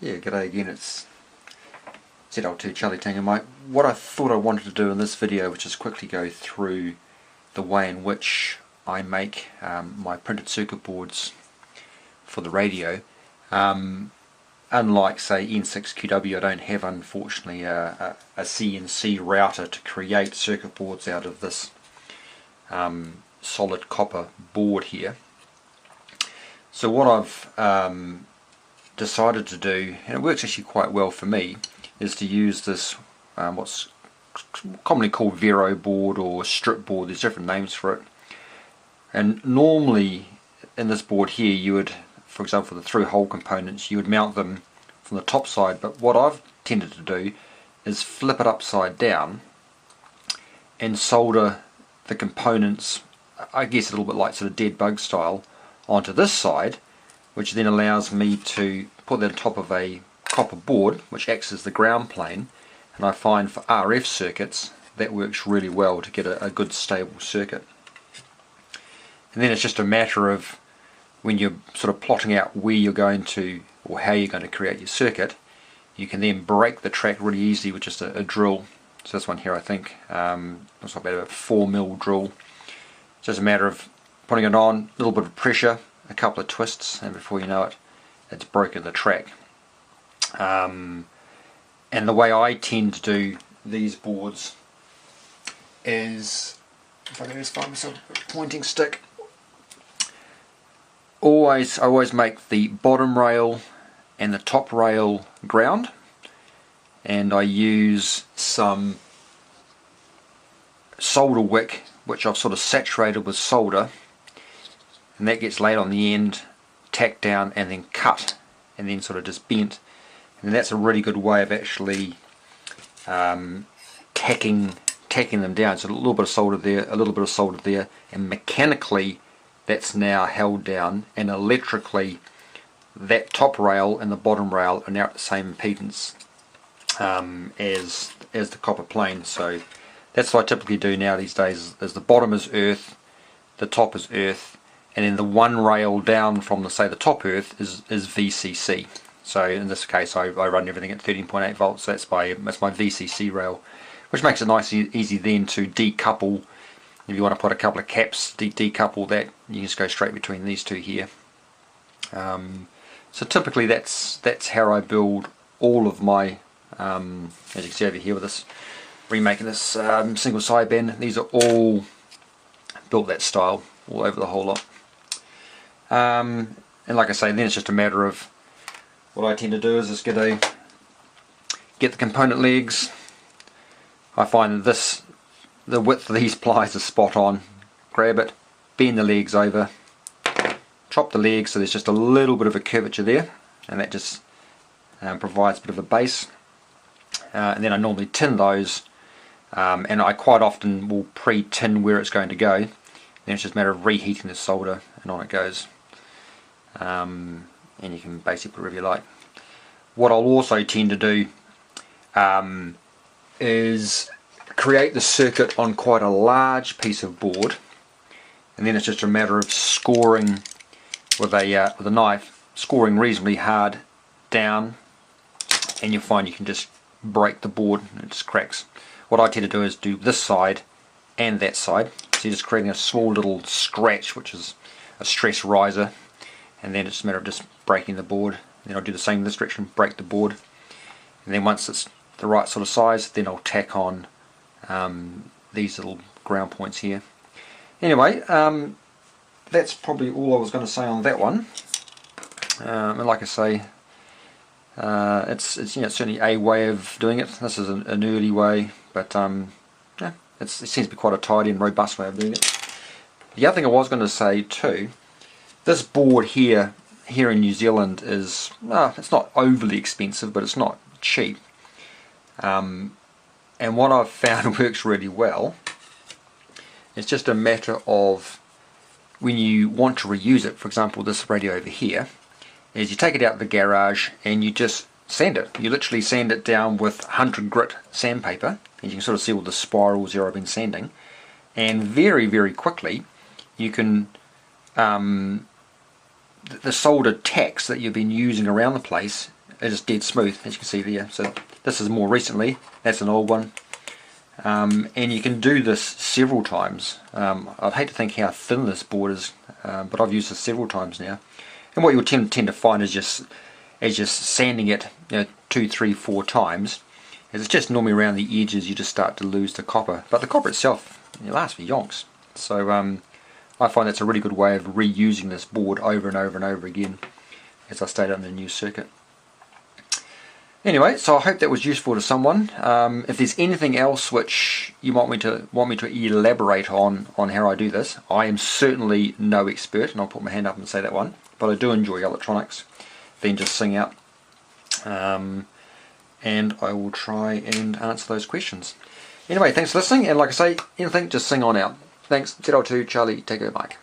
Yeah, g'day again, it's ZL2 Charlie Tango Mike. What I thought I wanted to do in this video, which is quickly go through the way in which I make my printed circuit boards for the radio. Unlike say N6QW, I don't have unfortunately a CNC router to create circuit boards out of this solid copper board here. So what I've decided to do, and it works actually quite well for me, is to use this what's commonly called veroboard or stripboard. There's different names for it. And normally in this board here you would, for example, for the through hole components, you would mount them from the top side, but what I've tended to do is flip it upside down and solder the components, I guess a little bit like sort of dead bug style, onto this side, which then allows me to put that on top of a copper board which acts as the ground plane. And I find for RF circuits that works really well to get a good stable circuit. And then it's just a matter of, when you're sort of plotting out where you're going to or how you're going to create your circuit, you can then break the track really easily with just a drill. So this one here, I think looks like about a 4mm drill. It's just a matter of putting it on, a little bit of pressure, a couple of twists, and before you know it, it's broken the track. And the way I tend to do these boards is, if I can just find myself a pointing stick, I always make the bottom rail and the top rail ground, and I use some solder wick which I've sort of saturated with solder, and that gets laid on the end, tacked down, and then cut, and then sort of just bent. And that's a really good way of actually tacking them down. So a little bit of solder there, a little bit of solder there, and mechanically that's now held down, and electrically that top rail and the bottom rail are now at the same impedance as the copper plane. So that's what I typically do now these days, is the bottom is earth, the top is earth, and then the one rail down from the, say, the top earth is VCC. So in this case I run everything at 13.8 volts, so that's my VCC rail, which makes it nice and easy then to decouple. If you want to put a couple of caps, decouple that, you can just go straight between these two here. So typically that's how I build all of my, as you can see over here with this, remaking this single sideband, these are all built that style, all over the whole lot. And like I say, then it's just a matter of, what I tend to do is just get the component legs. I find that the width of these plies is spot on. Grab it, bend the legs over, chop the legs so there's just a little bit of a curvature there, and that just provides a bit of a base. And then I normally tin those, and I quite often will pre-tin where it's going to go. Then it's just a matter of reheating the solder, and on it goes. And you can basically put whatever you like. What I'll also tend to do is create the circuit on quite a large piece of board, and then it's just a matter of scoring with a knife, scoring reasonably hard down, and you'll find you can just break the board and it just cracks. What I tend to do is do this side and that side, so you're just creating a small little scratch, which is a stress riser, and then it's a matter of just breaking the board. Then I'll do the same in this direction, break the board, and then once it's the right sort of size, then I'll tack on these little ground points here. Anyway, that's probably all I was going to say on that one. And like I say, it's you know, certainly a way of doing it. This is an early way, but yeah, it seems to be quite a tidy and robust way of doing it. The other thing I was going to say too, this board here in New Zealand is, it's not overly expensive, but it's not cheap. And what I've found works really well, it's just a matter of, when you want to reuse it, for example this radio over here, is you take it out of the garage and you just sand it. You literally sand it down with 100 grit sandpaper, and you can sort of see all the spirals there I've been sanding, and very, very quickly you can the soldered tacks that you've been using around the place it's just dead smooth, as you can see there. So this is more recently, that's an old one. And you can do this several times. I'd hate to think how thin this board is, but I've used this several times now. And what you'll tend to find is just sanding it, 2, 3, 4 times, is it's just normally around the edges you just start to lose the copper. But the copper itself, it lasts for yonks. So I find that's a really good way of reusing this board over and over and over again as I stayed on the new circuit. Anyway, so I hope that was useful to someone. If there's anything else which you want me to elaborate on how I do this, I am certainly no expert, and I'll put my hand up and say that one. But I do enjoy electronics, then just sing out, and I will try and answer those questions. Anyway, thanks for listening, and like I say, anything, just sing on out. Thanks. T2 Charlie, take care, Mike.